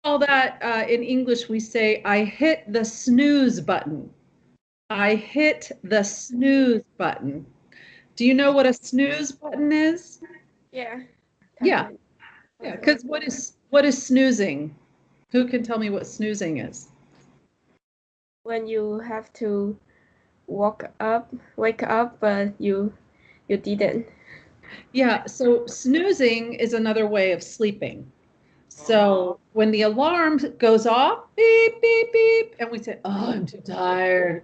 call that in English, we say, I hit the snooze button. I hit the snooze button. Do you know what a snooze button is? Yeah. Yeah, yeah, because what is snoozing? Who can tell me what snoozing is? When you have to wake up, but you didn't. Yeah, so snoozing is another way of sleeping. So when the alarm goes off, beep, beep, beep, and we say, oh, I'm too tired.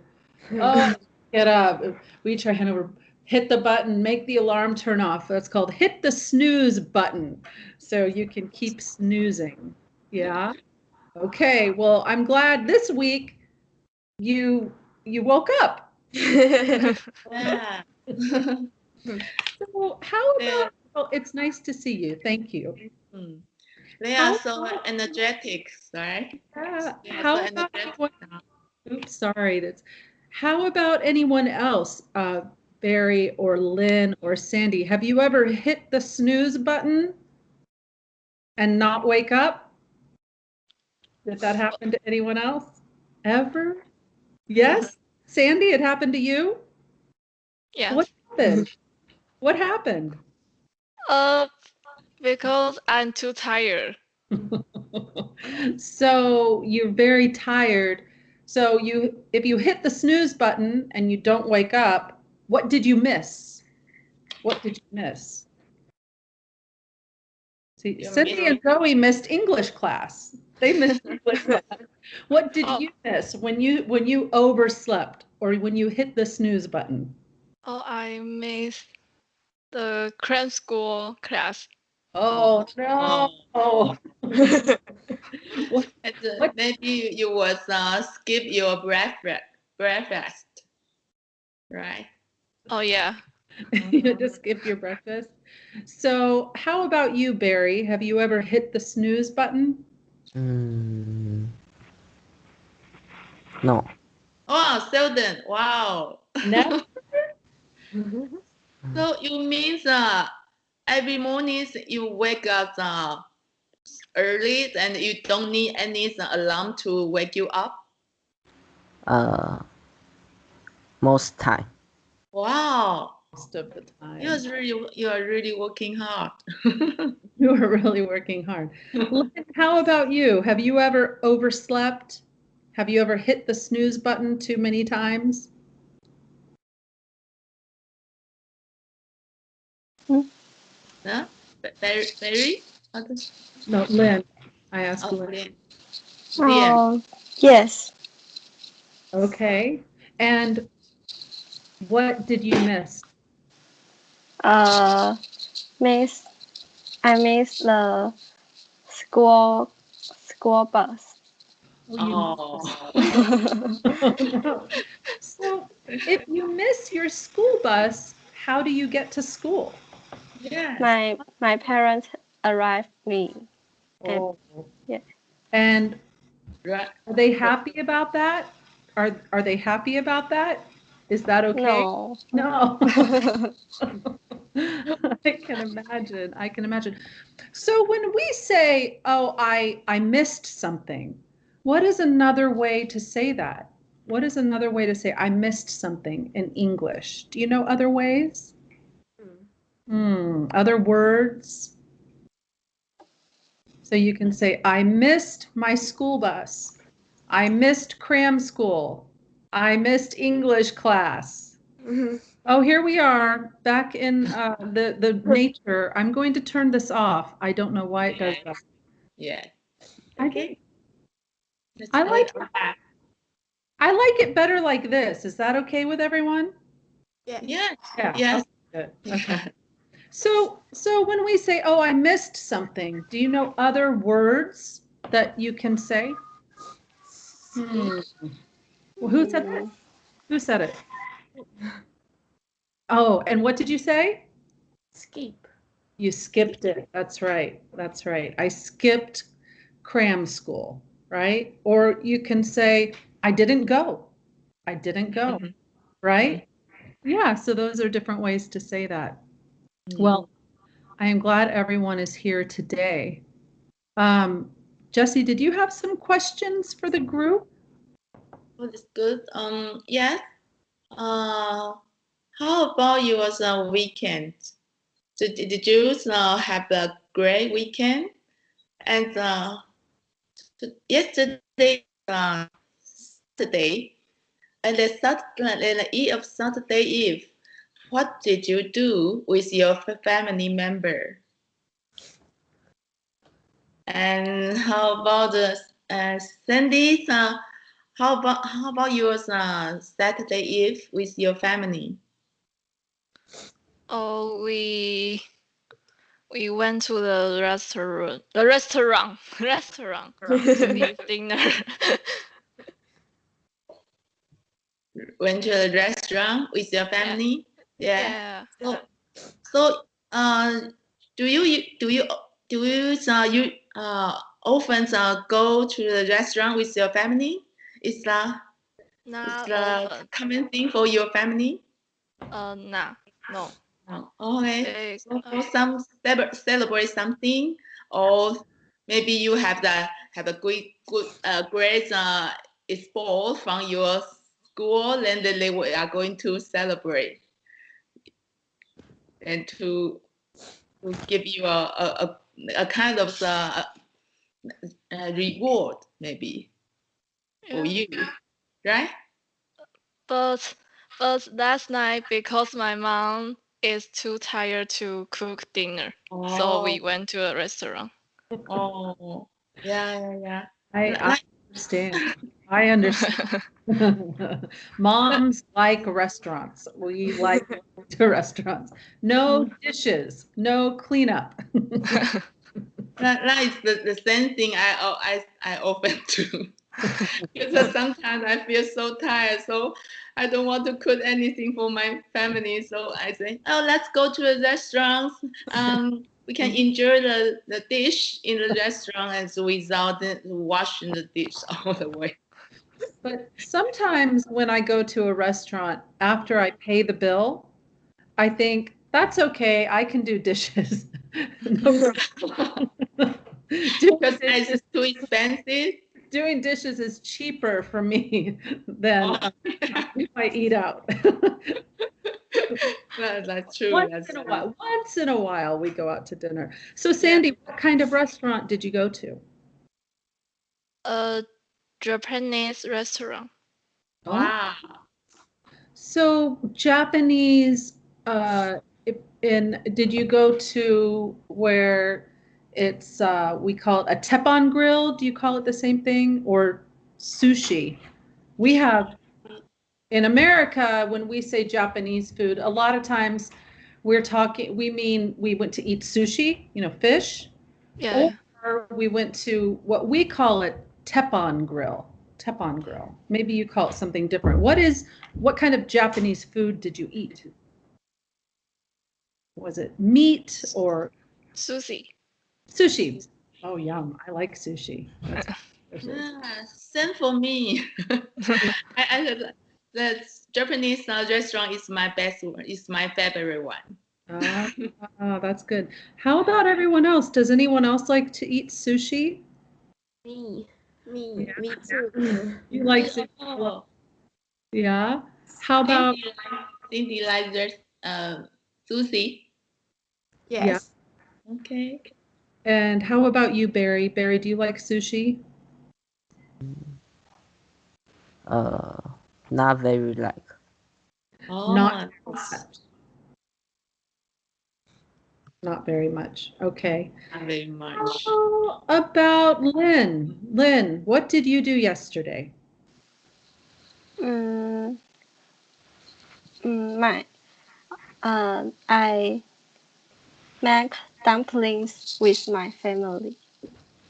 Oh, get up. We try hand over, hit the button, make the alarm turn off. That's called hit the snooze button. So you can keep snoozing. Yeah. Okay. Well, I'm glad this week you woke up. Yeah. So how They about, are, well, it's nice to see you. Thank you. they are How so about, energetic, right? They are so how about energetic anyone? now. Oops, sorry. That's. How about anyone else? Barry or Lynn or Sandy, have you ever hit the snooze button and not wake up? Did that happen to anyone else? Ever? Yes? Sandy, it happened to you? Yes. What happened? What happened? Uh, because I'm too tired. So you're very tired. So if you hit the snooze button and you don't wake up, what did you miss? What did you miss? See, You Cindy miss and Zoe missed English class. They missed English class. What did Oh, you miss when you overslept or when you hit the snooze button? oh, I missed the cram school class. Oh no. What, and what maybe you was skip your breakfast, right? Oh, yeah. you just skip your breakfast? So how about you, Barry? Have you ever hit the snooze button? Mm, no. Oh, Sheldon, wow. Never. So you means every morning you wake up early and you don't need any alarm to wake you up? Uh, most time. Wow. Most of the time. You are really working hard. You are really working hard. Lynn, how about you? Have you ever overslept? Have you ever hit the snooze button too many times? Huh? Very? No, Lynn. I asked Oh, Lynn. Liam. Yes. Okay. And what did you miss? Uh, miss. I miss the school bus. Oh, Oh. oh, no. So if you miss your school bus, how do you get to school? Yes. My parents arrived me. And Oh. yeah. And Right. are they happy about that? Are they happy about that? Is that okay? No. No. I can imagine. I can imagine. So when we say, "Oh, I missed something," what is another way to say that? What is another way to say I missed something in English? Do you know other ways? Other words? So you can say, I missed my school bus. I missed cram school. I missed English class. Oh, here we are back in the nature. I'm going to turn this off. I don't know why it does that. Yeah. I Okay. think Let's I play like on that. I like it better like this. Is that okay with everyone? Yeah. Yes. Yeah. Yes. Okay, good. Okay. So when we say, "Oh, I missed something," do you know other words that you can say? Well, who said that? Who said it? Oh, and what did you say? Skip. You skipped it. That's right. That's right. I skipped cram school, right? Or you can say, I didn't go. I didn't go, right? Yeah, so those are different ways to say that. Well, I am glad everyone is here today. Um, Jesse, did you have some questions for the group? Oh, that's good. Yes. How about your weekend? So did you have a great weekend? And yesterday, Saturday, and the eve of Saturday Eve, what did you do with your family member? And how about Sandy? How about your Saturday Eve with your family? Oh, we went to the restaurant to eat dinner. Went to a restaurant with your family? Yeah. So do you often go to the restaurant with your family? Is that Not the often. common thing for your family? Nah, no. Okay. They, So for some celebrate something, or maybe you have a great sport from your school, and then they are going to celebrate and to give you a kind of reward maybe for yeah. you, right? But last night, because my mom is too tired to cook dinner, so we went to a restaurant. Oh, yeah. I understand. I understand. Moms like restaurants. We like going to restaurants. No dishes, no cleanup. That is the same thing I often do. Because sometimes I feel so tired, so I don't want to cook anything for my family. So I say, oh, let's go to a restaurant. We can enjoy the dish in the restaurant and so without washing the dish all the way. But sometimes when I go to a restaurant, after I pay the bill, I think that's okay. I can do dishes. No problem. Because it's too expensive. Doing dishes is cheaper for me than if I eat out. That's true. Once in a while, we go out to dinner. So, Sandy, what kind of restaurant did you go to? A Japanese restaurant. Wow. So, Japanese, did you go to where it's, we call it a teppan grill? Do you call it the same thing? Or sushi? We have, in America, when we say Japanese food, a lot of times we mean we went to eat sushi, fish, Yeah. or we went to what we call it teppan grill. Teppan grill. Maybe you call it something different. What kind of Japanese food did you eat? Was it meat or Sushi. sushi? Oh, yum. I like sushi. That's delicious. Same for me. The Japanese restaurant is my best one. It's my favorite one. That's good. How about everyone else? Does anyone else like to eat sushi? Me Yeah. me too. You like sushi? Oh, Yeah. How about Cindy likes sushi. Yes. Okay. and how about you, Barry? Barry, do you like sushi? Not very like. Not Oh, not very much. Okay. not very much. How about Lynn? Lynn, what did you do yesterday? Mm, I make dumplings with my family.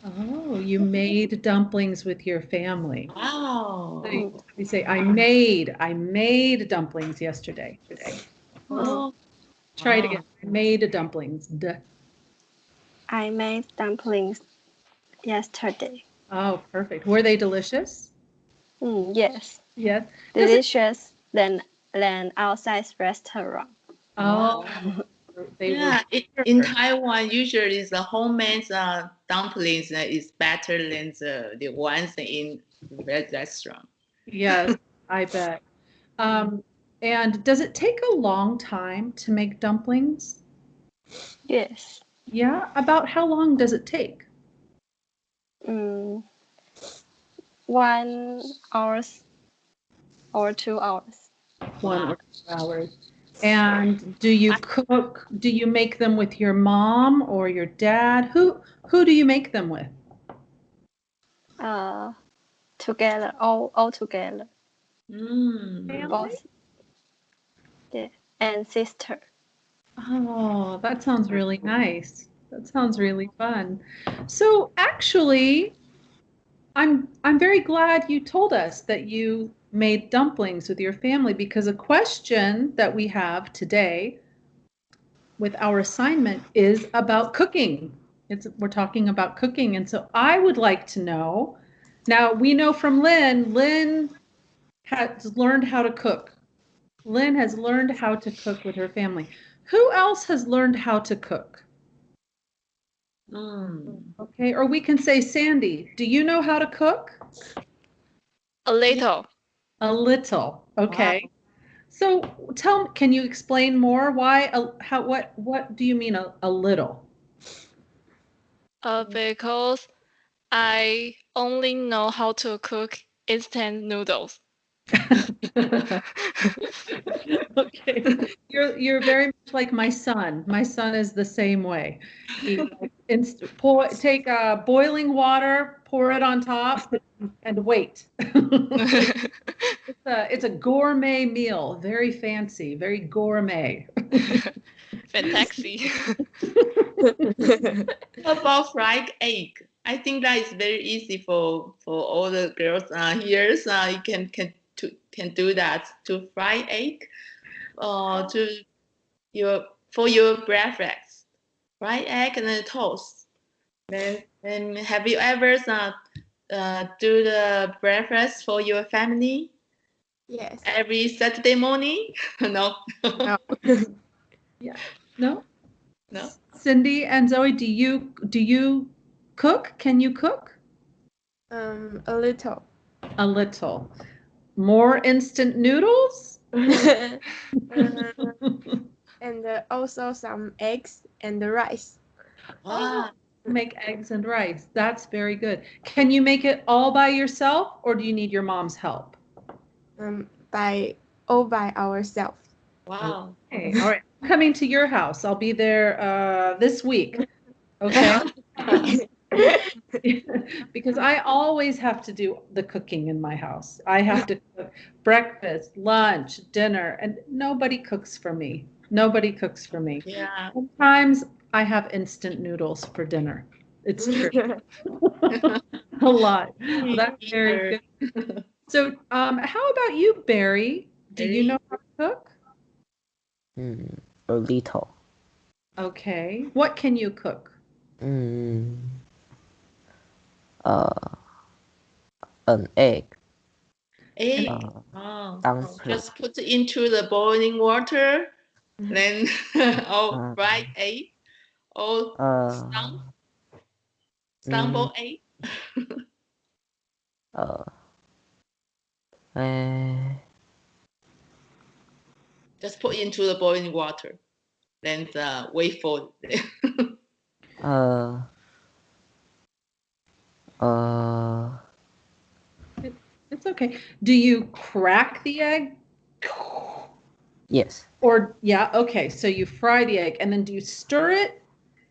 Oh, you made dumplings with your family. Wow. You say, I made dumplings yesterday. Oh, Try it again. I made dumplings. Duh. I made dumplings yesterday. Oh, perfect. Were they delicious? Yes, Yes. delicious than outside restaurant. Oh, They Yeah, were in Taiwan, usually the homemade dumplings is better than the ones in red restaurant. Yes, I bet. And does it take a long time to make dumplings? Yes. Yeah, about how long does it take? Mm, 1 hours or 2 hours. 1 or 2 hours. And do you cook? Do you make them with your mom or your dad? Who do you make them with? Uh, Together, all together, Mm. Family? both, yeah, and sister. Oh, that sounds really nice. That sounds really fun. So actually, I'm very glad you told us that you made dumplings with your family because a question that we have today with our assignment is about cooking. We're talking about cooking. And so I would like to know, now we know from Lynn has learned how to cook. Lynn has learned how to cook with her family. Who else has learned how to cook? Mm. Okay, or we can say, Sandy, do you know how to cook? A little. A little. Okay. So can you explain more? What do you mean a little? Because I only know how to cook instant noodles. Okay. You're very much like my son. My son is the same way. He take boiling water, pour it on top, and wait. It's a gourmet meal, very fancy, very gourmet. Fantasy. How about fried egg? I think that is very easy for all the girls here. You can do that to fry egg to your for your breakfast. Fried egg and then toast. Then have you ever do the breakfast for your family Yes. every Saturday morning? No. No. Yeah. No? No. Cindy and Zoe, do you cook? Can you cook? A little. A little. More instant noodles? And also some eggs and the rice. Wow. Make eggs and rice. That's very good. Can you make it all by yourself or do you need your mom's help? By ourselves. Wow. Okay, all right. I'm coming to your house. I'll be there this week. Okay? Because I always have to do the cooking in my house. I have to cook breakfast, lunch, dinner, and nobody cooks for me. Nobody cooks for me. Yeah. Sometimes I have instant noodles for dinner. It's true. A lot. Well, that's very good. So, how about you, Barry? Do you know how to cook? A little. Okay. What can you cook? Mm, an egg. Egg. Dumpling. Just put into the boiling water, then fried egg or scrambled egg. Just put into the boiling water, then wait for it. It's okay. Do you crack the egg? Yes. Or, yeah, okay. So you fry the egg and then do you stir it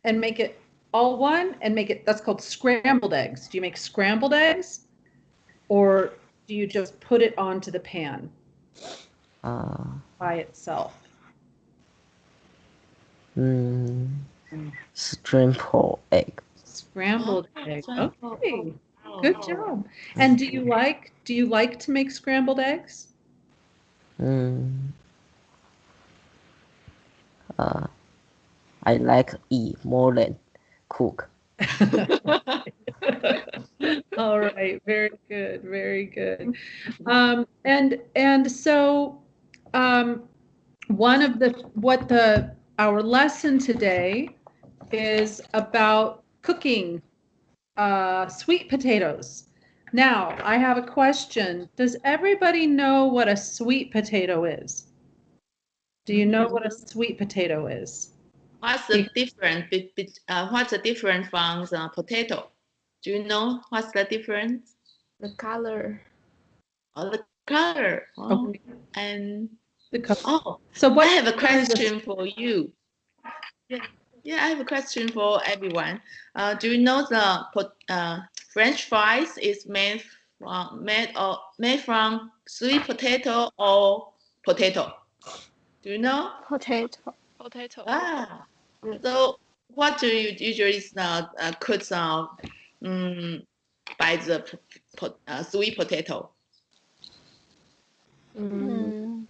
and make it all one and make it, that's called scrambled eggs. Do you make scrambled eggs or do you just put it onto the pan by itself? Scrambled egg. Scrambled egg. Okay. Good job. And do you like to make scrambled eggs? I like eat more than cook. All right, very good, very good. And so one of the our lesson today is about cooking sweet potatoes. Now, I have a question. Does everybody know what a sweet potato is? Do you know what a sweet potato is? What's the difference? What's the difference from the potato? Do you know what's the difference? The color. Oh, the color. Oh, Okay. and The color. oh, So what I have a color is a- question for you. Yeah, I have a question for everyone. Do you know the French fries is made from sweet potato or potato? Do you know? Potato. Potato. Ah, so what do you usually cook by the sweet potato? Mm.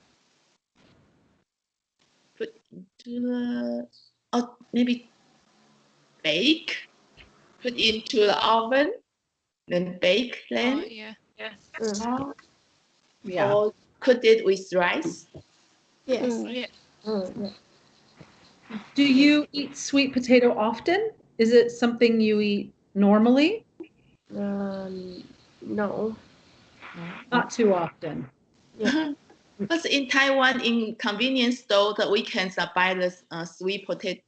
Put into the maybe bake, put into the oven, then bake Oh, then, yeah. or, Yeah. or cook it with rice. Yes. Oh, yeah. Do you eat sweet potato often? Is it something you eat normally? No. Not too often. Yeah. But in Taiwan, in convenience store, that we can buy the sweet potato,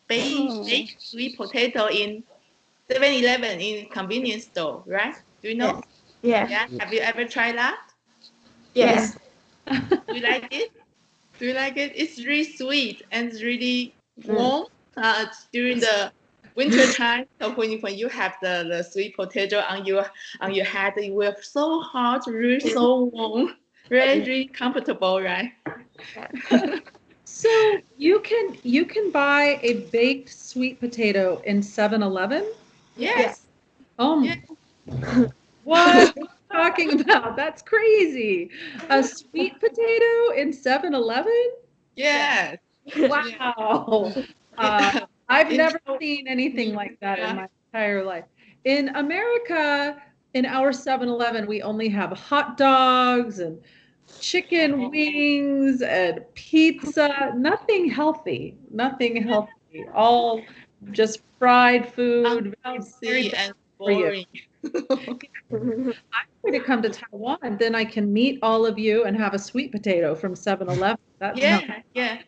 baked sweet potato in 7-Eleven in convenience store, right? Do you know? Yeah. Yeah. Have you ever tried that? Yes. Do you like it? Do you like it? It's really sweet and it's really warm. During the winter time, so when you have the sweet potato on your head, it will so hot, really so warm, really comfortable, right? So you can buy a baked sweet potato in 7-Eleven? Yes. Oh, Yeah. what are you talking about? That's crazy. A sweet potato in 7-Eleven? Yes. Wow. Yeah. I've In never Taiwan, seen anything like that in yeah. my entire life. In America, in our 7-Eleven, we only have hot dogs and chicken wings and pizza, nothing healthy, nothing healthy, all just fried food, very Unhealthy bad and for you. boring. I'm going to come to Taiwan, then I can meet all of you and have a sweet potato from 7-Eleven. That sounds Yeah.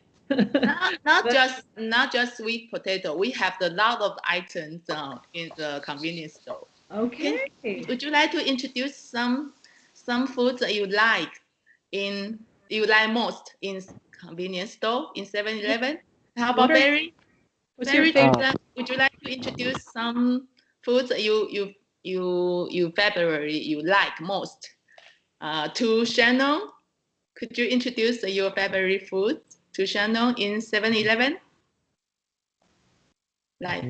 Not just sweet potato. We have a lot of items in the convenience store. okay. Would you like to introduce some foods that you like most in convenience store in 7-Eleven? How What about are Barry? what's your Barry, favorite? would you like to introduce some foods that you favorite you like most? To Shannon, could you introduce your favorite food to Shannon in 7-Eleven? Like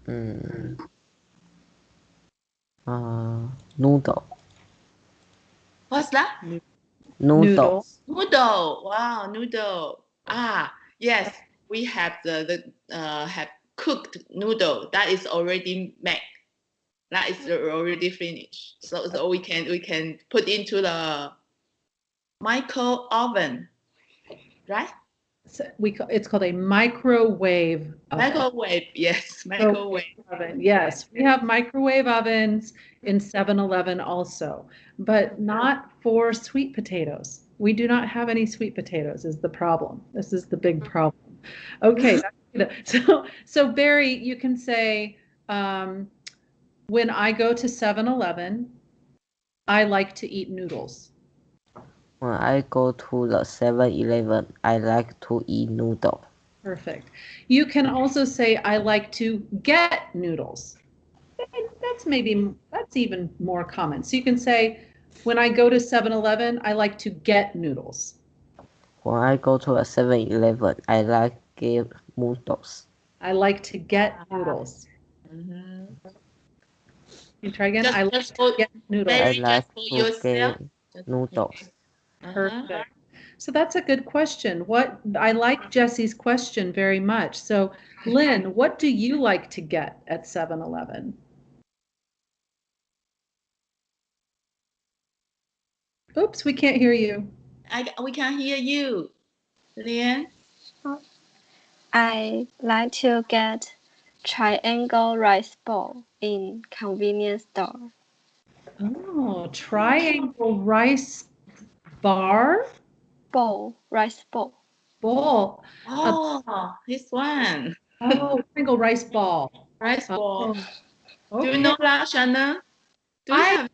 Mm, noodle. what's that? Noodle. Noodles. Noodle. Wow, noodle. Yes, we have have cooked noodle that is already made. That is already finished. So we can put into the micro oven, right? So it's called a microwave oven. Microwave. Yes, microwave. Oven. Yes, we have microwave ovens in 7-Eleven also, but not for sweet potatoes. We do not have any sweet potatoes is the problem. This is the big problem. Okay, so Barry, you can say, when I go to 7-Eleven, I like to eat noodles. When I go to the 7-Eleven, I like to eat noodle. Perfect. You can also say, I like to get noodles. That's even more common. So you can say, when I go to 7-Eleven, I like to get noodles. When I go to a 7-Eleven, I like get noodles. I like to get noodles. Mhm. You try again. I like Just to for get noodles. I Mary, like just for to yourself. get noodles. Perfect. So that's a good question. What I like Jesse's question very much. So Lynn, what do you like to get at 7-Eleven? Oops, we can't hear you. We can hear you. Lian? I like to get triangle rice ball in convenience store. Oh, triangle rice bar Rice ball. bowl. Oh, this one. Triangle rice ball. Rice ball. Oh, Do you okay. know that, Shannon? Do you have?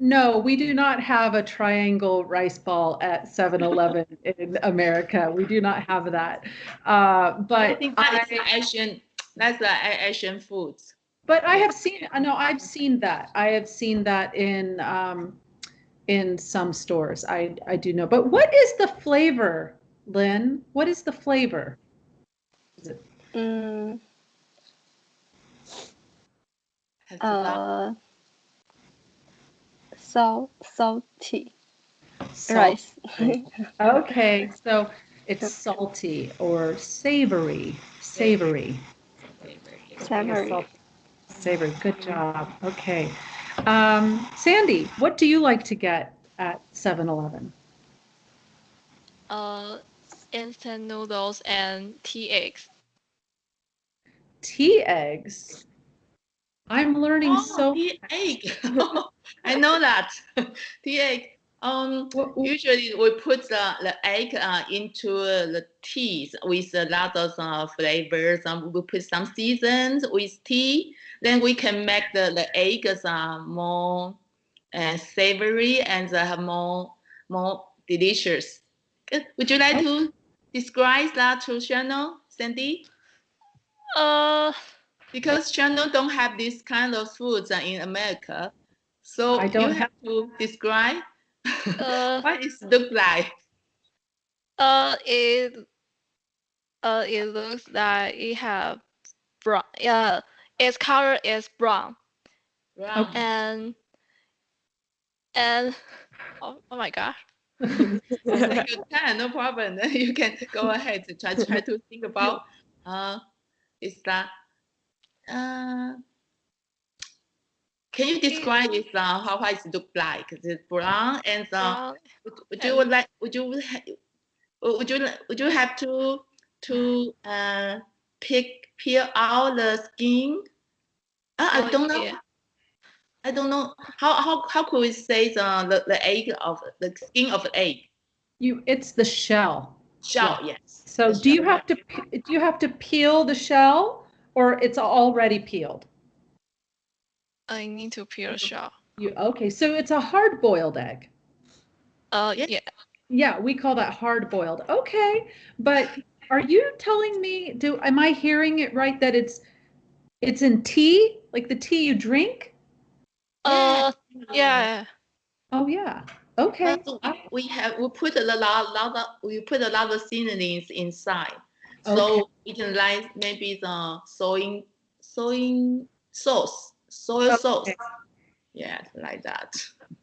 No, we do not have a triangle rice ball at 7-Eleven in America. We do not have that. I But think that is Asian. That's the Asian food. but I have seen, no, I've seen that. I have seen that in some stores. I do know. But what is the flavor, Lynn? What is the flavor? Is it Mm, Has that- salty salt? rice. Okay, so it's salty or savory. Savory. Savory. Savory. Good job. Okay. Sandy, what do you like to get at 7-Eleven? Instant noodles and tea eggs. Tea eggs. I'm learning Oh, tea egg. I know that. Tea egg. Usually we put the egg into the tea with a lot of flavors. We put some seasons with tea. Then we can make the eggs more savory and more delicious. Would you like to describe that to Shannon, Sandy? Uh, Because Shannon don't have this kind of foods in America, so I don't you have to describe uh, what it look like. uh, it, it looks like it have brown. Yeah, its color is brown, Brown. and oh my gosh. Take your time, no problem. You can go ahead to try to think about is that can you describe it how it look like? Is it brown and Brown would you like would you have to peel out the skin? I don't know. yeah. I don't know how could we say the egg of the skin of the egg It's the shell. shell? Yeah. Yes. So The do you shell. have to peel the shell or it's already peeled? I need to peel shell. Okay, so it's a hard-boiled egg. Yes. Yeah. Yeah, we call that hard-boiled. Okay, but are you telling me, am I hearing it right that it's in tea, like the tea you drink? Yeah. Oh yeah. Okay. We put we put a lot of seasonings inside, Okay. so it can like maybe the soy sauce, soy sauce. Okay. Yeah, like that.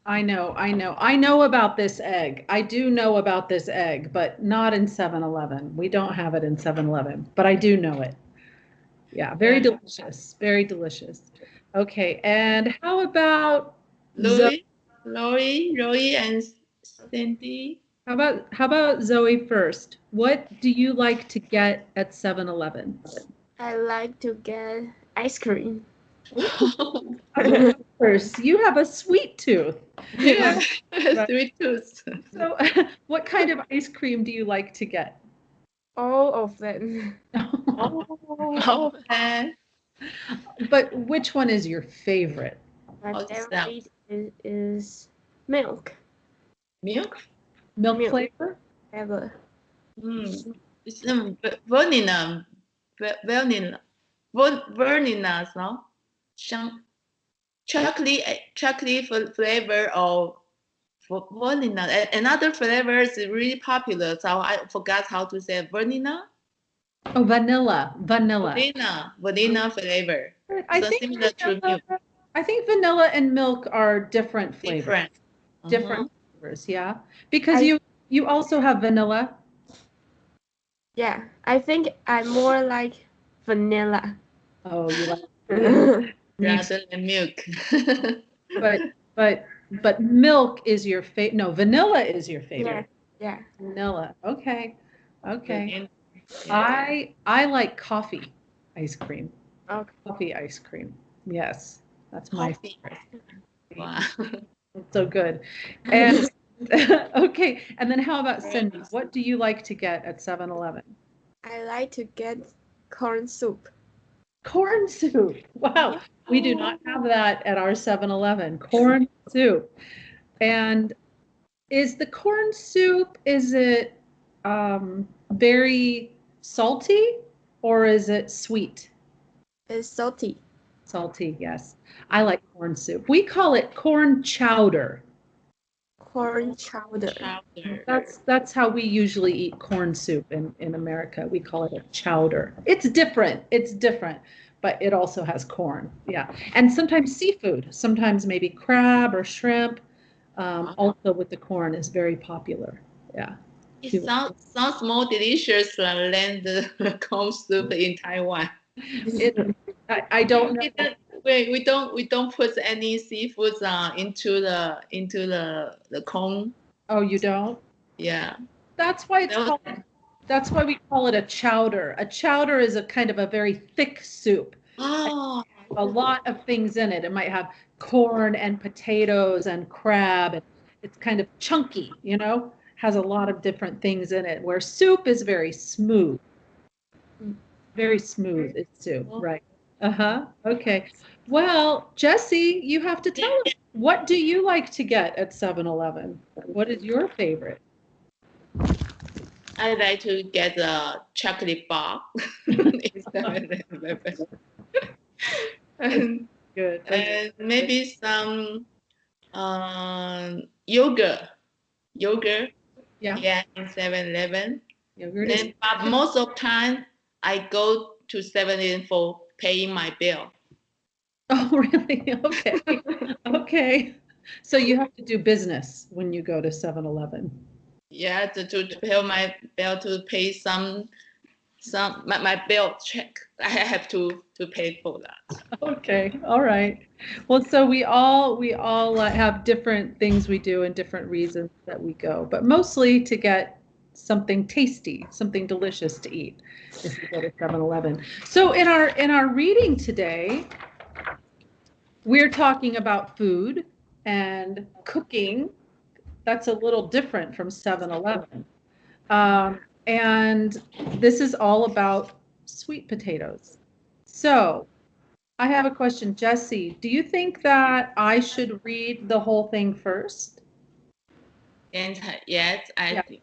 I know about this egg. I do know about this egg, but not in 7-Eleven. We don't have it in 7-Eleven, but I do know it. Yeah, very delicious. Very delicious. Okay, and how about Zoe? Roy, and Cindy. How about Zoe first? What do you like to get at 7-Eleven? I like to get ice cream. First, you have a sweet tooth. Yeah, sweet tooth. So, what kind of ice cream do you like to get? All of them. Oh, But which one is your favorite? My What's that? favorite is milk. Milk? Milk Milk. flavor? Ever. It's vanilla, vanilla, no? Some chocolate flavor of vanilla. Another flavor is really popular, so I forgot how to say vanilla. Oh, vanilla. Vanilla flavor. I So think similar to milk. I think vanilla and milk are different flavors. Different. Different flavors, yeah. Because I- you also have vanilla. Yeah, I think I'm more like vanilla. Oh, you like Rather than milk. but milk is your favorite. No, vanilla is your favorite. Yeah. Vanilla. Okay. Okay. Yeah. I like coffee ice cream. Okay. Coffee ice cream. Yes, that's my Coffee. favorite. Wow. It's so good. And okay, and then how about Cindy? What do you like to get at 7-Eleven? I like to get corn soup. Corn soup. Wow. We do not have that at our 7-Eleven. Corn soup. And is the corn soup, is it very salty or is it sweet? It's salty. Salty, yes. I like corn soup. We call it corn chowder. Corn chowder. Chowder. That's how we usually eat corn soup in America. We call it a chowder. It's different. It's different, but it also has corn. Yeah. And sometimes seafood, sometimes maybe crab or shrimp, also with the corn is very popular. Yeah. It sounds more delicious than the corn soup in Taiwan. I don't know. We don't put any seafoods into the corn. Oh, you don't? Yeah. That's why that's why we call it a chowder. A chowder is a kind of a very thick soup. Oh. A lot of things in it. It might have corn and potatoes and crab. And it's kind of chunky, has a lot of different things in it, where soup is very smooth. Very smooth is soup, right? Okay. Well, Jessie, you have to tell us, what do you like to get at 7-Eleven? What is your favorite? I like to get a chocolate bar. and, Good. and maybe some yogurt. Yeah, in 7-Eleven. Yogurt But most of the time, I go to 7-Eleven for paying my bill. Oh, really? Okay. Okay. So you have to do business when you go to 7-Eleven. Yeah, to pay my bill, to pay some my bill check. I have to pay for that. Okay. All right. Well, so we all have different things we do and different reasons that we go, but mostly to get something tasty, something delicious to eat if you go to 7-Eleven. So in our reading today, we're talking about food and cooking. That's a little different from 7-Eleven. And this is all about sweet potatoes. So I have a question. Jessie, do you think that I should read the whole thing first? And yes, I think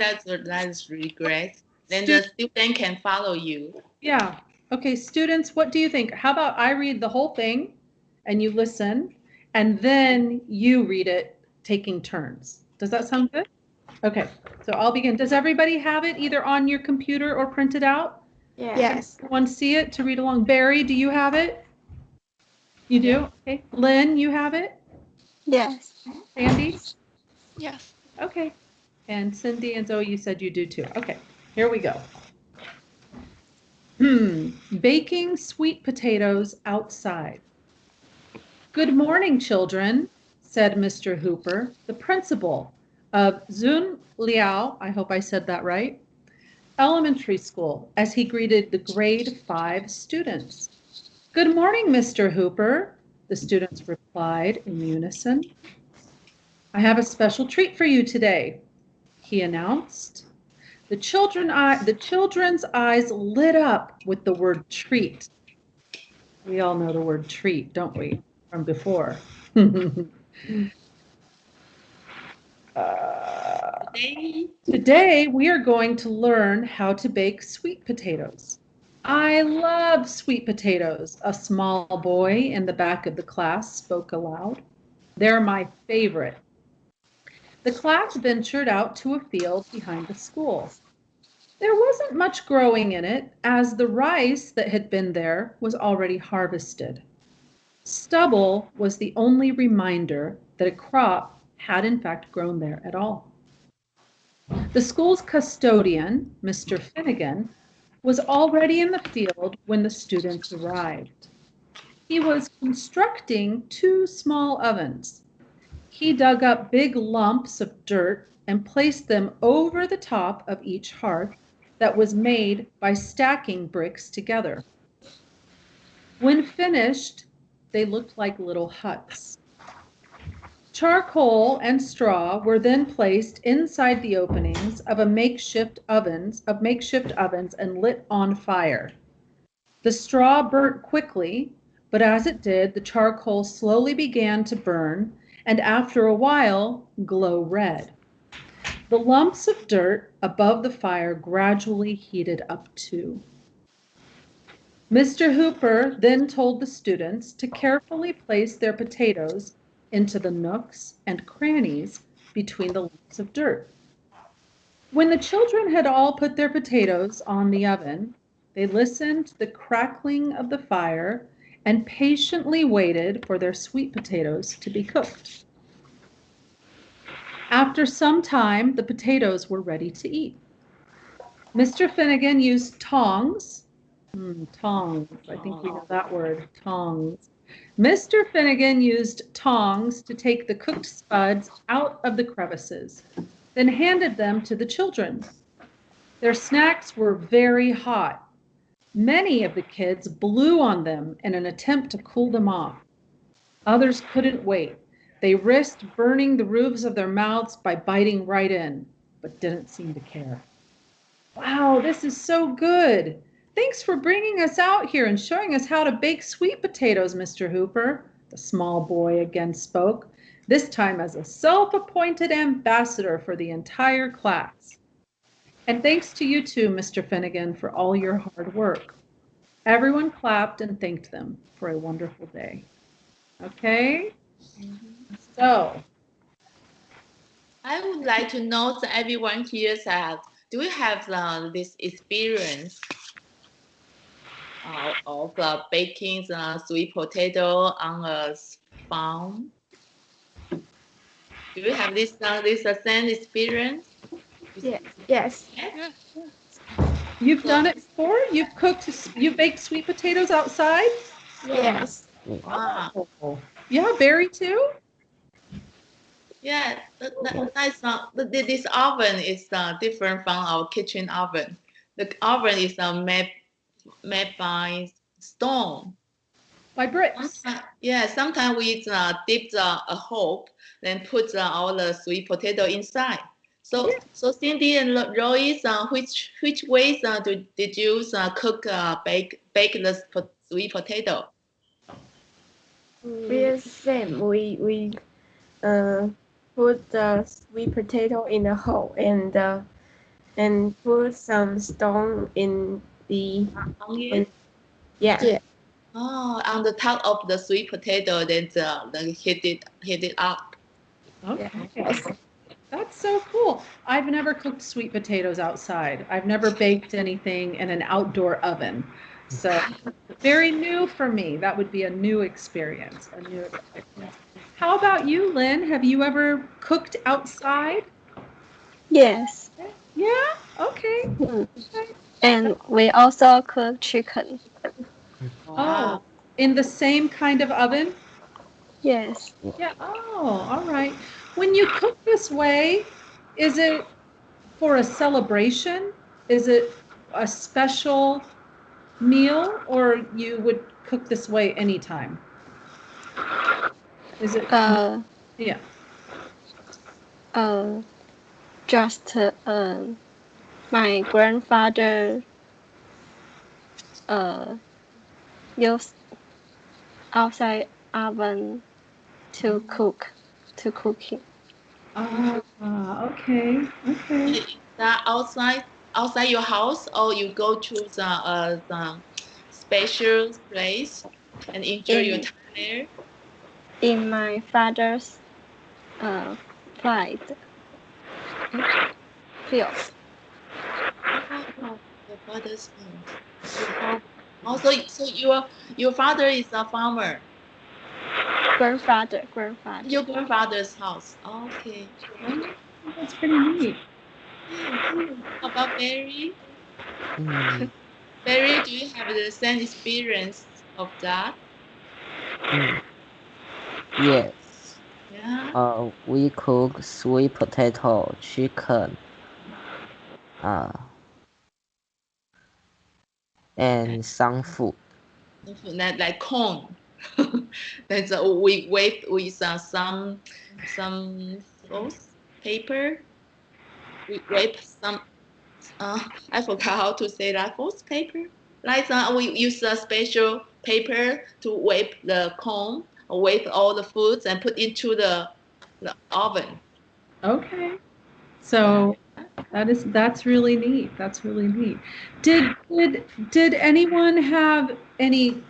that's really great. Then Stu- the student can follow you. Yeah. Okay, students, what do you think? How about I read the whole thing and you listen, and then you read it taking turns. Does that sound good? Okay, so I'll begin. Does everybody have it either on your computer or printed out? Yes. Everyone see it to read along? Barry, do you have it? You do? Okay. Lynn, you have it? Yes. Sandy? Yes. Okay. And Cindy and Zoe, you said you do too. Okay, here we go. Baking sweet potatoes outside. Good morning, children, said Mr. Hooper, the principal of Zun Liao, I hope I said that right, elementary school, as he greeted the grade 5 students. Good morning, Mr. Hooper, the students replied in unison. I have a special treat for you today, he announced. The children's eyes lit up with the word treat. We all know the word treat, don't we, from before? Today, we are going to learn how to bake sweet potatoes. I love sweet potatoes, a small boy in the back of the class spoke aloud. They're my favorite. The class ventured out to a field behind the school. There wasn't much growing in it, as the rice that had been there was already harvested. Stubble was the only reminder that a crop had in fact grown there at all. The school's custodian, Mr. Finnegan, was already in the field when the students arrived. He was constructing 2 small ovens. He dug up big lumps of dirt and placed them over the top of each hearth that was made by stacking bricks together. When finished, they looked like little huts. Charcoal and straw were then placed inside the openings of makeshift ovens and lit on fire. The straw burnt quickly, but as it did, the charcoal slowly began to burn and after a while glow red. The lumps of dirt above the fire gradually heated up too. Mr. Hooper then told the students to carefully place their potatoes into the nooks and crannies between the lumps of dirt. When the children had all put their potatoes on the oven, they listened to the crackling of the fire and patiently waited for their sweet potatoes to be cooked. After some time, the potatoes were ready to eat. Mr. Finnegan used tongs. Tongs, I think we know that word, tongs. Mr. Finnegan used tongs to take the cooked spuds out of the crevices, then handed them to the children. Their snacks were very hot. Many of the kids blew on them in an attempt to cool them off. Others couldn't wait. They risked burning the roofs of their mouths by biting right in, but didn't seem to care. Wow, this is so good. Thanks for bringing us out here and showing us how to bake sweet potatoes, Mr. Hooper. The small boy again spoke, this time as a self-appointed ambassador for the entire class. And thanks to you too, Mr. Finnegan, for all your hard work. Everyone clapped and thanked them for a wonderful day. Okay? So, I would like to know that everyone here that do you have this experience of baking the sweet potato on a farm? Do you have this same experience? Yes. Yeah. you've done it before? You've baked sweet potatoes outside? Yes. Wow. Oh. Yeah, Barry too? Yeah, that's not. This oven is different from our kitchen oven. The oven is made by stone. By bricks. Sometimes we dip a hole, then put all the sweet potato inside. So, Cindy and Royce, which ways did you cook bake the sweet potato? We're same. We put the sweet potato in a hole and put some stone in the yeah. Oh, on the top of the sweet potato, then heat it up. Okay. Yes. That's so cool. I've never cooked sweet potatoes outside. I've never baked anything in an outdoor oven. So very new for me. That would be a new experience. How about you, Lynn? Have you ever cooked outside? Yes. Yeah? Okay. And we also cook chicken. Oh, in the same kind of oven? Yes. Yeah. Oh, all right. When you cook this way, is it for a celebration? Is it a special meal, or you would cook this way anytime? Is it? Yeah. Just my grandfather used outside oven to cooking. Okay. Okay. Is that outside your house, or you go to the special place and enjoy your time there? In my father's field. Oh, your father's house. Also, so your father is a farmer. Grandfather. Your grandfather's house. Okay. That's pretty neat. How about Barry? Mm, Barry, do you have the same experience of that? yes. Yeah. We cook sweet potato, chicken, and some food. Like corn. That's we wait with some sauce paper. We wrap some. I forgot how to say that. Sauce paper. Like we use a special paper to wrap the corn with all the foods and put into the oven. Okay. So that's really neat. That's really neat. Did anyone have any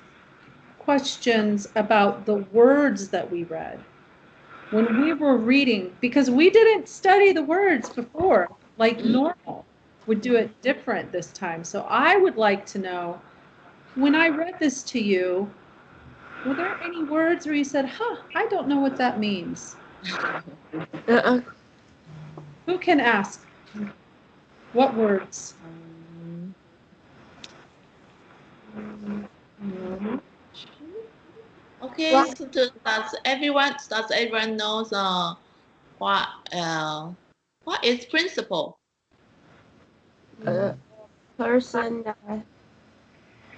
questions about the words that we read when we were reading? Because we didn't study the words before like normal. We'd do it different this time. So I would like to know, when I read this to you, were there any words where you said, huh, I don't know what that means? Who can ask? What words? Okay, What? so does everyone knows what what is principal? A person that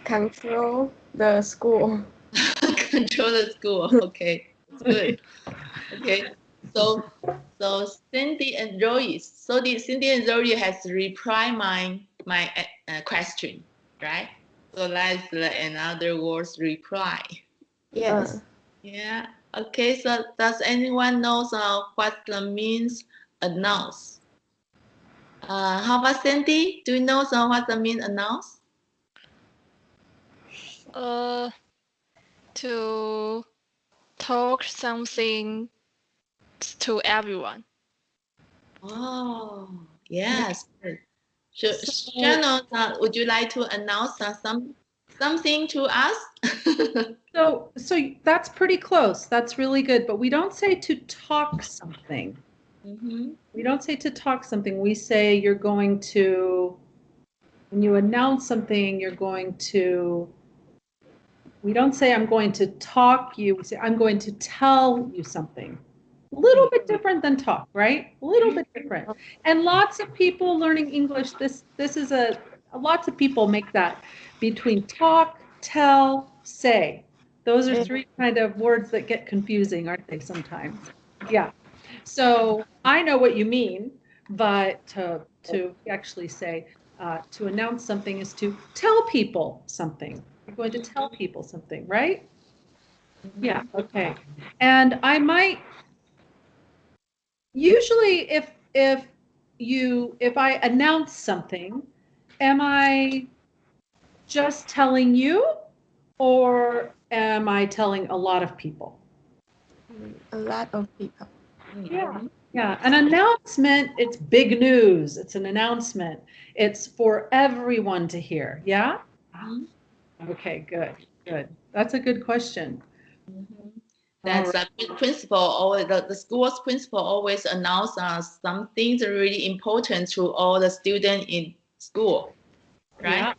control the school. Control the school. Okay, it's good. Okay, so Cindy and Joyce. So Cindy and Joyce has replied my question, right? So that's another words reply. Yes. Yeah. Okay. So does anyone knows what the means announce? How about Cindy? Do you know what the mean announce? To talk something to everyone. Oh, yes. So, Shannon, would you like to announce something to us? so that's pretty close. That's really good. But we don't say to talk something. Mm-hmm. We don't say to talk something. We say you're going to, when you announce something, you're going to, we don't say I'm going to talk you. We say I'm going to tell you something. A little bit different than talk, right? A little bit different. And lots of people learning English, this is lots of people make that between talk, tell, say. Those are three kind of words that get confusing, aren't they, sometimes? Yeah. So I know what you mean, but to actually say, to announce something is to tell people something. You're going to tell people something, right? Yeah, okay. And I might, usually if I announce something, am I just telling you or am I telling a lot of people? A lot of people. Yeah. Yeah, an announcement, it's big news. It's an announcement. It's for everyone to hear. Yeah? Okay, good, good. That's a good question. That's a principal. Always the school's principal always announce some things are really important to all the students in school, right?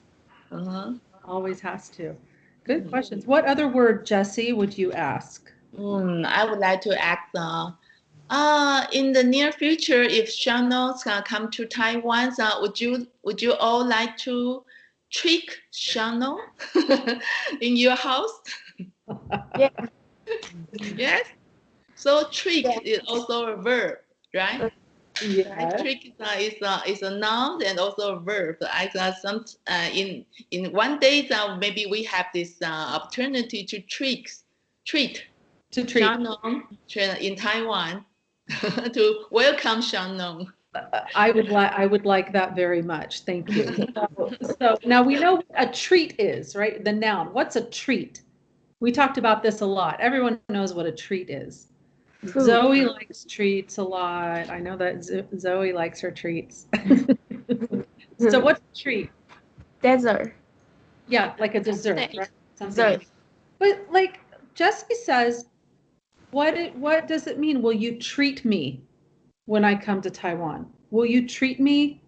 Yeah. Always has to. Good questions. What other word, Jesse, would you ask? I would like to ask. In the near future, if Shannon come to Taiwan, would you all like to trick Shannon in your house? Yeah. Yes. So trick is also a verb, right? Yeah. Right? Trick is a noun and also a verb. I got some in one day maybe we have this opportunity to treat To treat. Shannon in Taiwan to welcome Shannon. I would like that very much. Thank you. So now we know what a treat is, right? The noun. What's a treat? We talked about this a lot. Everyone knows what a treat is. Food. Zoe likes treats a lot. I know that Zoe likes her treats. So what's a treat? Desert. Yeah, like a dessert, Thanks. right? Something. Dessert. But like Jesse says, what does it mean? Will you treat me when I come to Taiwan? Will you treat me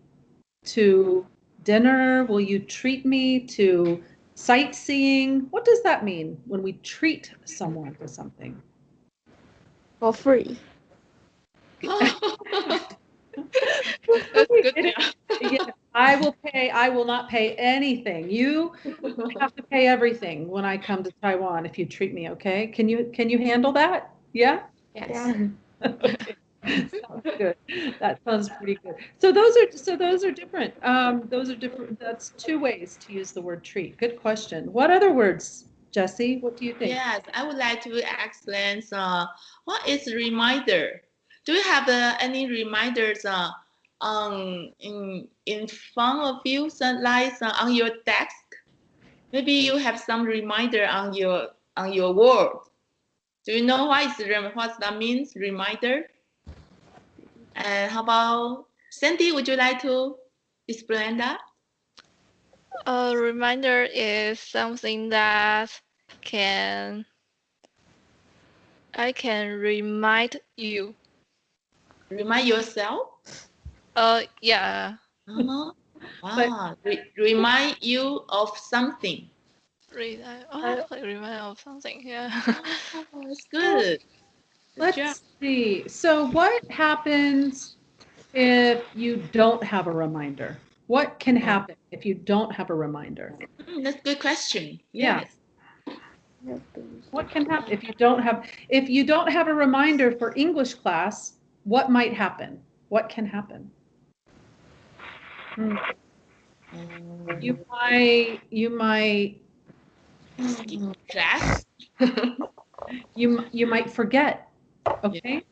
to dinner? Will you treat me to sightseeing? What does that mean when we treat someone to something? For free. That's good. It is- yeah, I will not pay anything. You have to pay everything when I come to Taiwan if you treat me, okay? Can you handle that? Yeah? Yes. Okay. Sounds good. That sounds pretty good. So those are different. Those are different. That's two ways to use the word treat. Good question. What other words, Jessie? What do you think? Yes, I would like to explain what is reminder. Do you have any reminders in front of you, like on your desk? Maybe you have some reminder on your wall. Do you know what that means? Reminder. And how about Sandy? Would you like to explain that? A reminder is something that can I can remind you. Remind yourself. Yeah. Uh-huh. Remind you of something. Remind of something. Yeah. Oh, that's good. Good job. Let's see. So what happens if you don't have a reminder? What can happen if you don't have a reminder? That's a good question. Yeah. Yes. What can happen if you don't have a reminder for English class? What might happen? What can happen? You might Skip class. you might forget. Okay.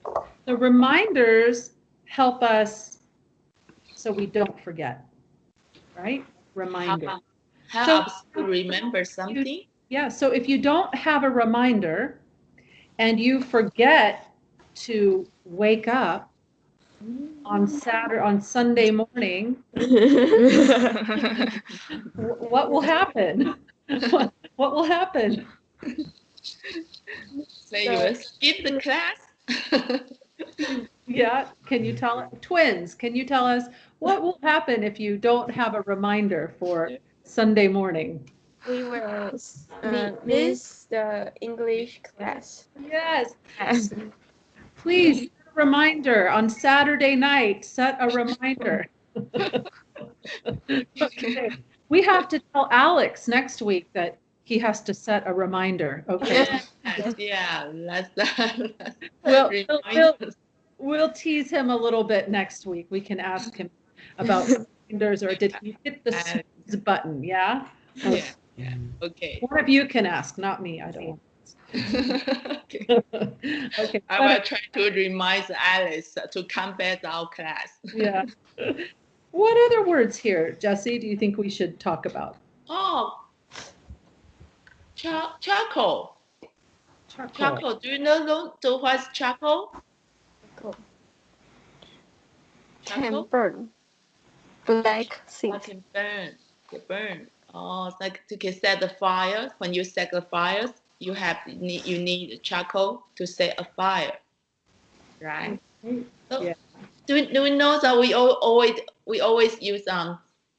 The reminders help us so we don't forget. Right? Reminder. Help us to remember something. Yeah, so if you don't have a reminder and you forget to wake up on Sunday morning, what will happen? What will happen? Say you will skip the class. Yeah, can you tell twins? Can you tell us what will happen if you don't have a reminder for Sunday morning? We will miss the English class. Yes, Yes. please set a reminder on Saturday night. Set a reminder. Okay. We have to tell Alex next week that he has to set a reminder. Okay. Yes, yeah, that's We'll tease him a little bit next week. We can ask him about reminders, or did he hit the snooze button? Yeah. Yeah. Okay. One of you can ask, not me. I don't want. Okay. Okay. I will try to remind Alice to come back to our class. Yeah. What other words here, Jessie, do you think we should talk about? Oh, charcoal. Charcoal. Do you know what's charcoal? Can burn. Black things. Can burn. Can burn. Oh, it's like to set the fire. When you set the fires, you need charcoal to set a fire, right? So, Yeah. do we know that we always use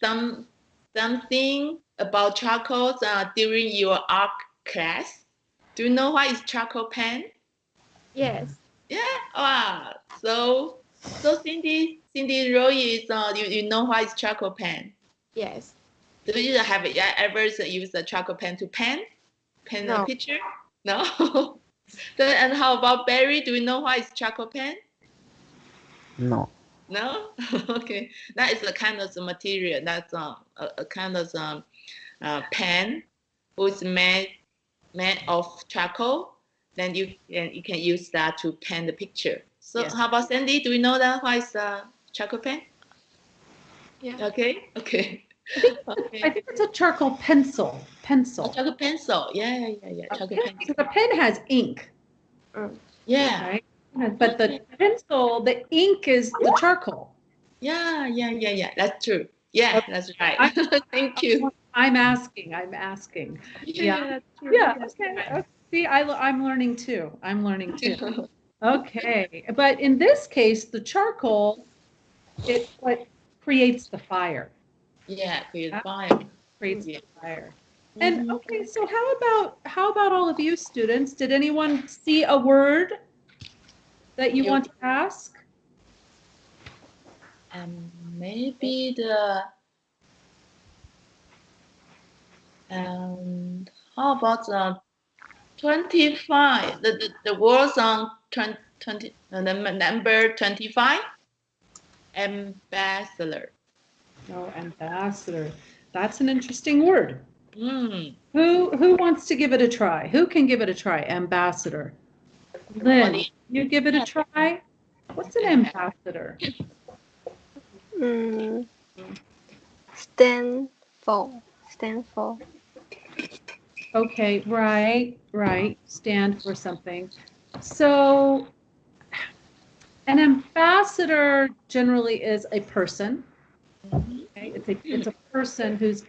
something about charcoal during your art class? Do you know what is charcoal pen? Yes. Yeah. Wow. So Cindy Roy is you know what is charcoal pen? Yes. Do you have ever used a charcoal pen to pen No. a picture? No. And how about Barry? Do you know what is charcoal pen? No. No. Okay. That is a kind of material. That's a kind of pen, which made of charcoal. Then you can use that to pen the picture. So Yes. how about Sandy? Do you know that what is a charcoal pen? Yeah. Okay. I think it's a charcoal pencil. Charcoal pencil. Yeah. Charcoal pencil. So the pen has ink. Yeah. Right? But the pencil, the ink is the charcoal. Yeah. That's true. Yeah, that's right. Thank you. I'm asking. Yeah. That's true. Yeah. That's Okay. right. Okay. See, I'm learning too. Okay. But in this case, the charcoal, it's what creates the fire. Yeah, create fire. Creates the fire. And okay, so how about all of you students? Did anyone see a word that you want to ask? Maybe the how about the 25? The words on 20 the number 25. Ambassador. Oh, ambassador. That's an interesting word. Mm. Who wants to give it a try? Who can give it a try? Ambassador. Lynn, you give it a try? What's an ambassador? Stand for. Stand for. Okay, right. Stand for something. So an ambassador generally is a person. Okay? It's a person who's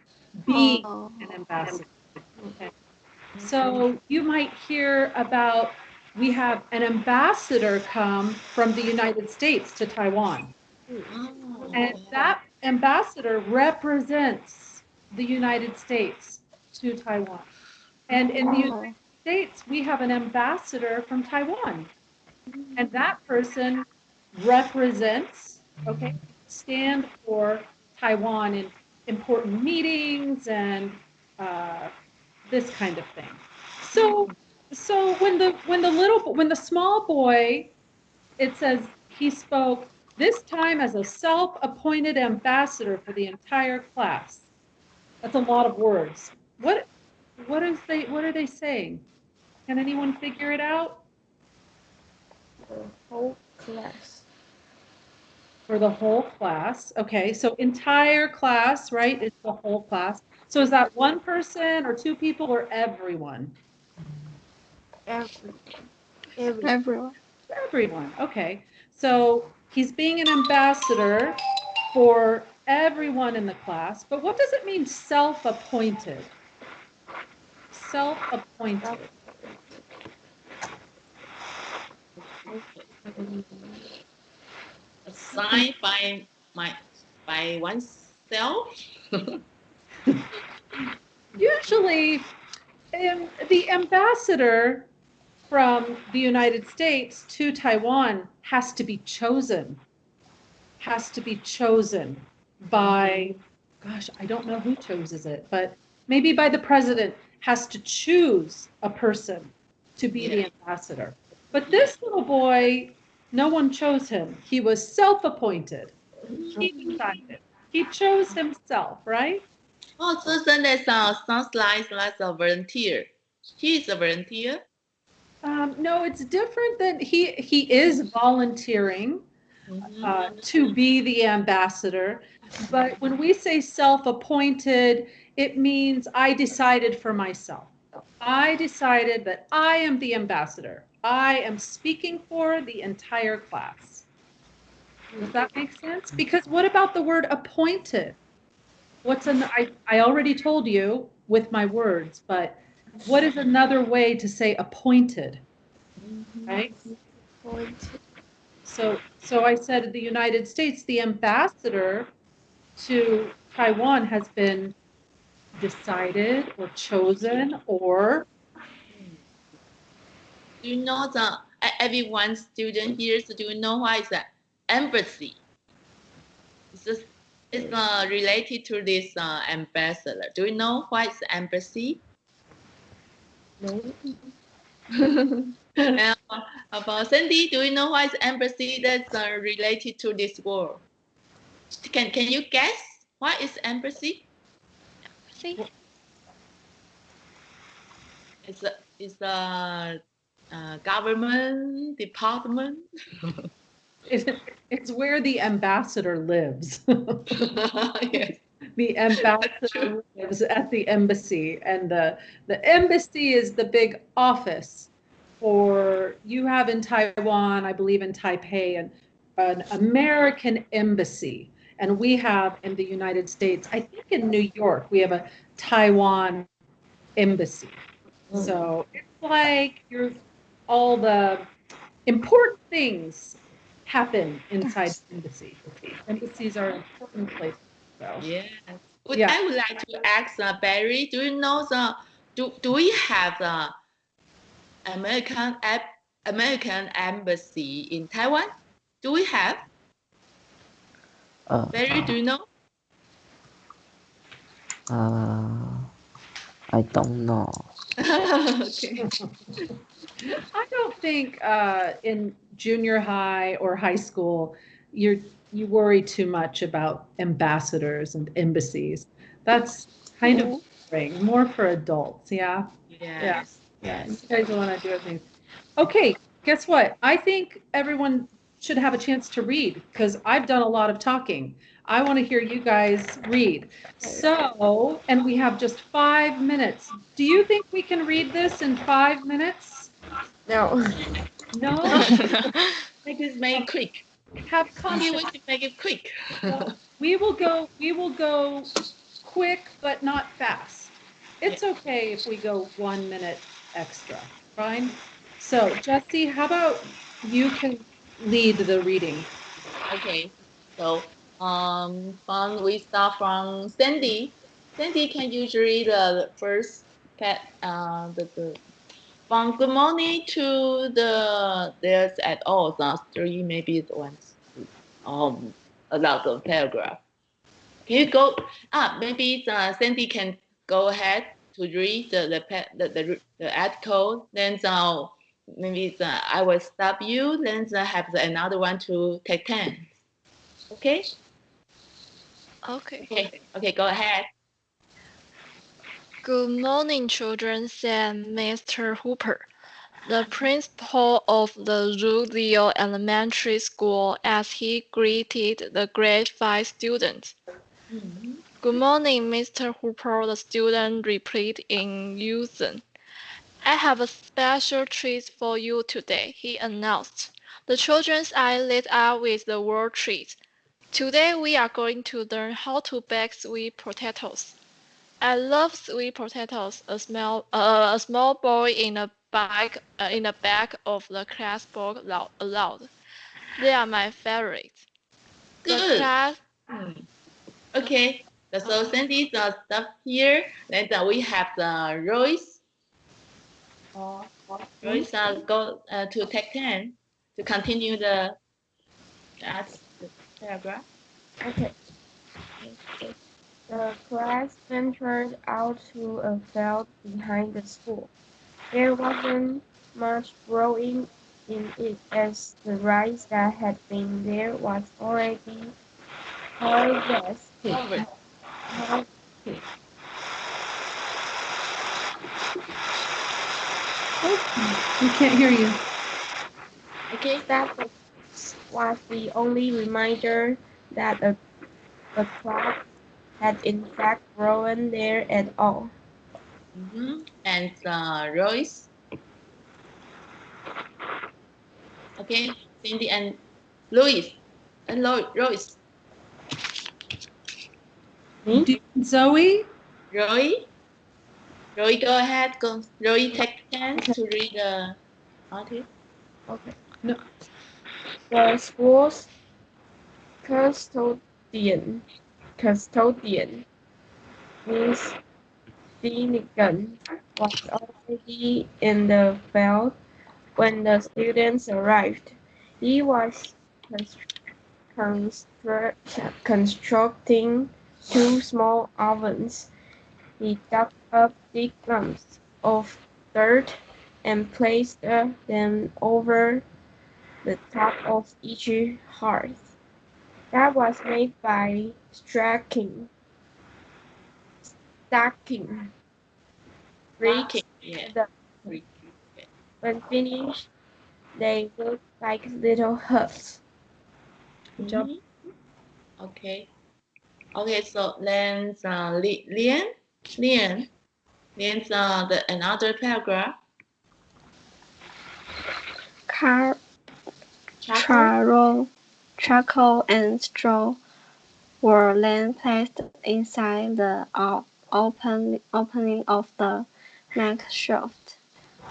being an ambassador. Okay. So you might hear about we have an ambassador come from the United States to Taiwan. And that ambassador represents the United States to Taiwan. And in the United States, we have an ambassador from Taiwan. And that person represents, okay, stand for Taiwan in important meetings and this kind of thing. So when the small boy, it says he spoke this time as a self-appointed ambassador for the entire class. That's a lot of words. What are they saying? Can anyone figure it out? The whole class. For the whole class. Okay, so entire class, right? It's the whole class. So is that one person or two people or everyone? Everyone. Everyone. Okay. So he's being an ambassador for everyone in the class. But what does it mean self-appointed? Self-appointed. Assigned by oneself. Usually, the ambassador from the United States to Taiwan has to be chosen. Has to be chosen by, gosh, I don't know who chooses it, but maybe by the president has to choose a person to be the ambassador. But this little boy, no one chose him. He was self-appointed. He decided. He chose himself, right? Oh, so then that sounds like a volunteer. He is a volunteer. No, it's different than he is volunteering to be the ambassador. But when we say self-appointed, it means I decided for myself. I decided that I am the ambassador. I am speaking for the entire class. Does that make sense? Because what about the word appointed? I already told you with my words, but what is another way to say appointed? Right? So I said in the United States, the ambassador to Taiwan has been decided or chosen or. Do you know everyone student here? So do you know what is an embassy? It's related to this ambassador. Do you know what is embassy? No. About Cindy, do you know what is embassy that's related to this word? Can you guess what is embassy? See? It's a government department. It's where the ambassador lives. Yes. The ambassador lives at the embassy, and the embassy is the big office for you have in Taiwan, I believe in Taipei, and an American embassy. And we have in the United States, I think in New York, we have a Taiwan embassy. So it's like all the important things happen inside the embassy. Embassies are important places. So. Yes. Yeah. I would like to ask Barry, do you know do we have the American American embassy in Taiwan? Do we have? Barry, do you know? I don't know. Okay. I don't think in junior high or high school you worry too much about ambassadors and embassies. That's kind of boring, more for adults. Yeah. Yes. Yeah. You Yes. guys want to do things. Okay, guess what? I think everyone should have a chance to read because I've done a lot of talking. I want to hear you guys read. So, and we have just 5 minutes. Do you think we can read this in 5 minutes? No. No? Make it quick. Have Maybe we confidence. should make it quick. We will go quick, but not fast. It's okay if we go 1 minute extra, fine? So Jesse, how about you can lead the reading? Okay. So, we start from Sandy. Sandy can usually the first pet, from good morning to there's at all, not three, maybe the ones, a lot of paragraph. Can you go, maybe Sandy can go ahead to read the article, then maybe I will stop you, then have another one to take 10. Okay? Okay. Okay, go ahead. Good morning, children, said Mr. Hooper, the principal of the Rudeo Elementary School, as he greeted the grade 5 students. Good morning, Mr. Hooper, the student replied in unison. I have a special treat for you today, he announced. The children's eyes lit up with the word treat. Today we are going to learn how to bake sweet potatoes. I love sweet potatoes. A small boy in the back of the class spoke aloud. They are my favorite. The Good. class. Okay. So Sandy stop here. Then we have the Royce. Royce go to take 10 to continue the paragraph. Okay. The class ventured out to a field behind the school. There wasn't much growing in it as the rice that had been there was already harvested. We can't hear you. Okay. That was the only reminder that a crop had in fact grown there at all. And Royce. Okay, Cindy and Louis. And Royce. Me? Zoe? Roy. Roy, go ahead. Go. Roy, take 10 to read the article. Okay. No. The school's custodian, Miss Finnegan, was already in the field when the students arrived. He was constructing two small ovens. He dug up big lumps of dirt and placed them over the top of each hearth. That was made by stacking bricks. Yeah. When finished, they looked like little huts. Good job. Okay. Okay, so then Lian, another paragraph. Charcoal and straw were then placed inside the opening of the makeshift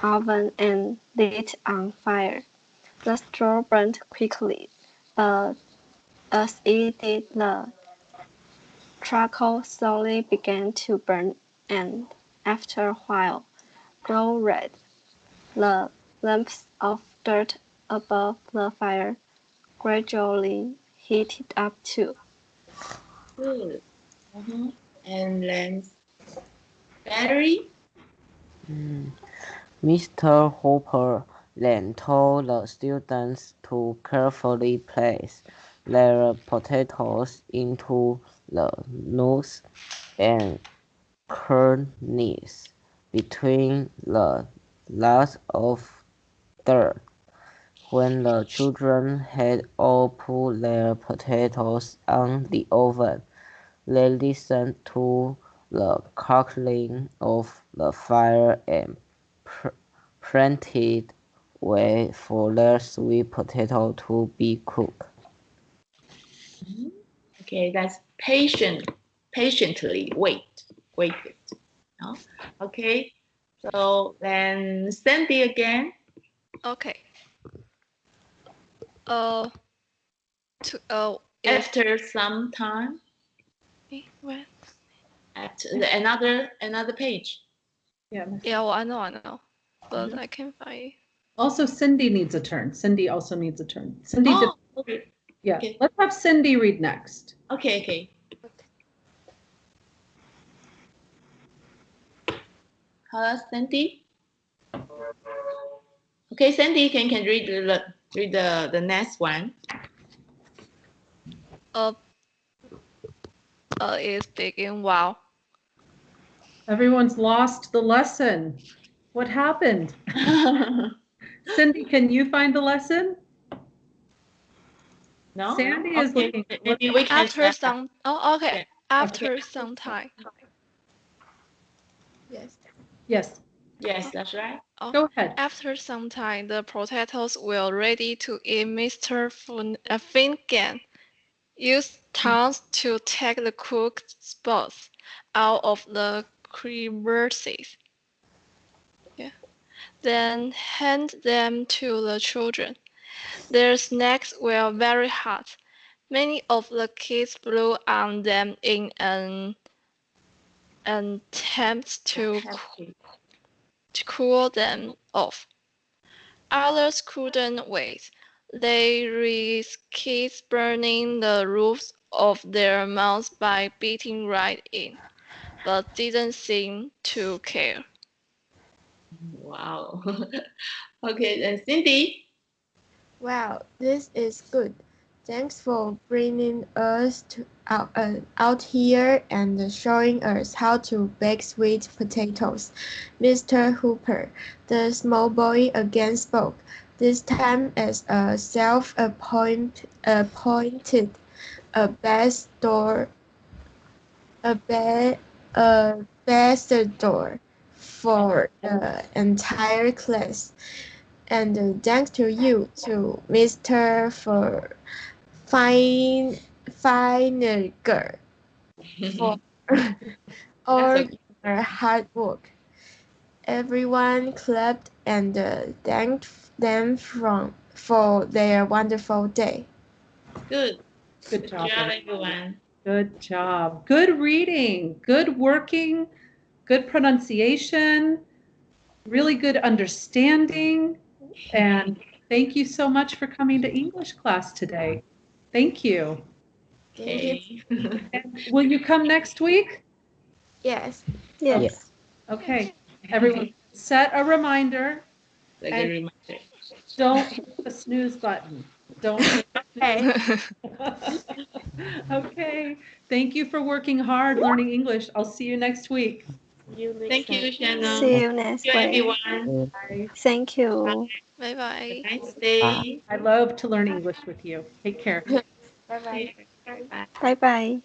oven and lit on fire. The straw burned quickly, but as it did, the charcoal slowly began to burn and, after a while, glow red. The lumps of dirt above the fire gradually heated up too. Good. And then battery. Mr. Hooper then told the students to carefully place their potatoes into the nooks and crannies between the layers of dirt. When the children had all put their potatoes on the oven, they listened to the crackling of the fire and planted wait for their sweet potato to be cooked. Okay, that's patiently waited. No? Okay, so then Sandy again. Okay. To After some time, where? at another page. Yeah. Yeah, well, I know, but I can't find it. Also, Cindy needs a turn. Cindy also needs a turn. Cindy did. Okay. Yeah. Okay. Let's have Cindy read next. Okay. Hello, Sandy. Okay, Sandy can read the next one. It's begin wow. Everyone's lost the lesson. What happened? Cindy, can you find the lesson? No. Sandy is looking. Maybe we can After some. Oh, okay. Yeah. After some time. Yes. Yes. Yes, that's right. Go ahead. After some time, the potatoes were ready to eat. Mr. Finnegan used tongs to take the cooked spots out of the crevices. Then hand them to the children. Their snacks were very hot. Many of the kids blew on them in an attempt to cool them off. Others couldn't wait. They risked burning the roofs of their mouths by biting right in, but didn't seem to care. Wow. Okay, then Cindy. Wow, this is good. Thanks for bringing us out here and showing us how to bake sweet potatoes. Mr. Hooper, the small boy again spoke, this time as a self-appointed ambassador, ambassador for the entire class. And thanks to you, to Mr. for Feininger for all your hard work. Everyone clapped and thanked them for their wonderful day. Good. Good job, everyone. Good job. Good reading. Good working. Good pronunciation. Really good understanding. And thank you so much for coming to English class today. Thank you. Okay. And will you come next week? Yes. Yes. Okay. Everyone, set a reminder. Like And a reminder. don't hit the snooze button. Don't hit Okay. Okay. Thank you for working hard learning English. I'll see you next week. Thank you, Shannon. See you next Thank you, week. everyone. Bye. Thank you. Bye bye. Nice day. I love to learn English with you. Take care. Bye bye. Bye. Bye bye.